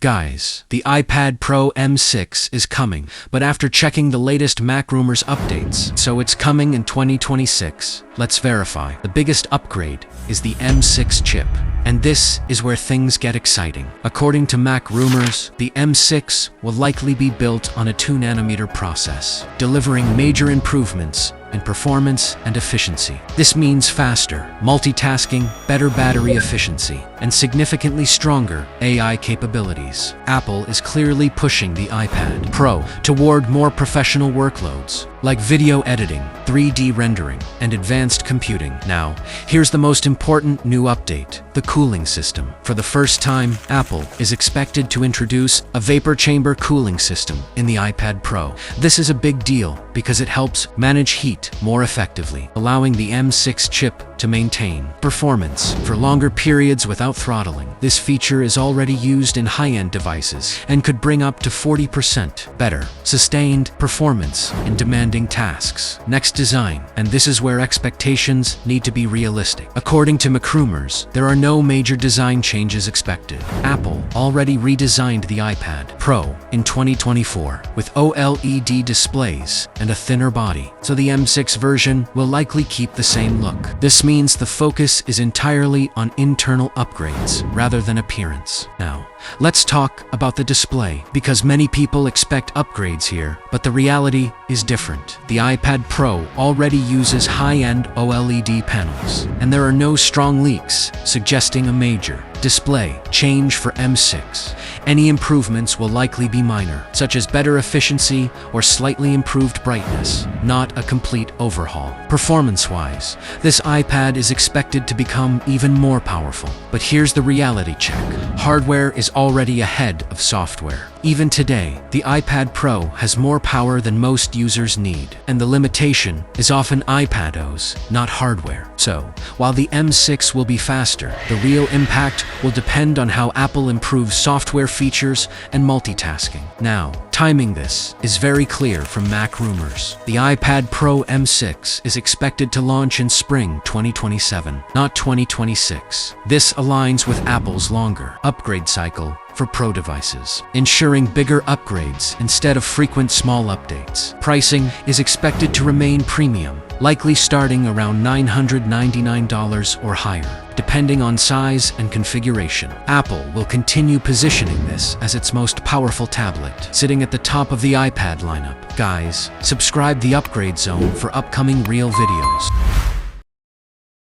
Guys, the iPad Pro M6 is coming, but after checking the latest Mac rumors updates, so it's coming in 2026. Let's verify. The biggest upgrade is the M6 chip, and this is where things get exciting. According to Mac rumors, the M6 will likely be built on a 2nm process, delivering major improvements in performance and efficiency. This means faster multitasking, better battery efficiency, and significantly stronger AI capabilities. Apple is clearly pushing the iPad Pro toward more professional workloads, like video editing, 3D rendering, and advanced computing. Now, here's the most important new update: the cooling system. For the first time, Apple is expected to introduce a vapor chamber cooling system in the iPad Pro. This is a big deal because it helps manage heat more effectively, allowing the M6 chip to maintain performance for longer periods without throttling. This feature is already used in high-end devices and could bring up to 40% better sustained performance in demanding tasks. Next, design, and this is where expectations need to be realistic. According to Mac rumors, there are no major design changes expected. Apple already redesigned the iPad Pro in 2024 with OLED displays and a thinner body, so the M6 version will likely keep the same look. This means the focus is entirely on internal upgrades rather than appearance. Now, let's talk about the display, because many people expect upgrades here, but the reality is different. The iPad Pro already uses high-end OLED panels, and there are no strong leaks suggesting a major display change for M6. Any improvements will likely be minor, such as better efficiency or slightly improved brightness, not a complete overhaul. Performance-wise, this iPad is expected to become even more powerful. But here's the reality check: hardware is already ahead of software. Even today, the iPad Pro has more power than most users need, and the limitation is often iPad OS, not hardware. So, while the M6 will be faster, the real impact will depend on how Apple improves software features and multitasking. Now, timing this is very clear from Mac rumors. The iPad Pro M6 is expected to launch in spring 2027, not 2026. This aligns with Apple's longer upgrade cycle for Pro devices, ensuring bigger upgrades instead of frequent small updates. Pricing is expected to remain premium, likely starting around $999 or higher, depending on size and configuration. Apple will continue positioning this as its most powerful tablet, sitting at the top of the iPad lineup. Guys, subscribe the Upgrade Zone for upcoming real videos.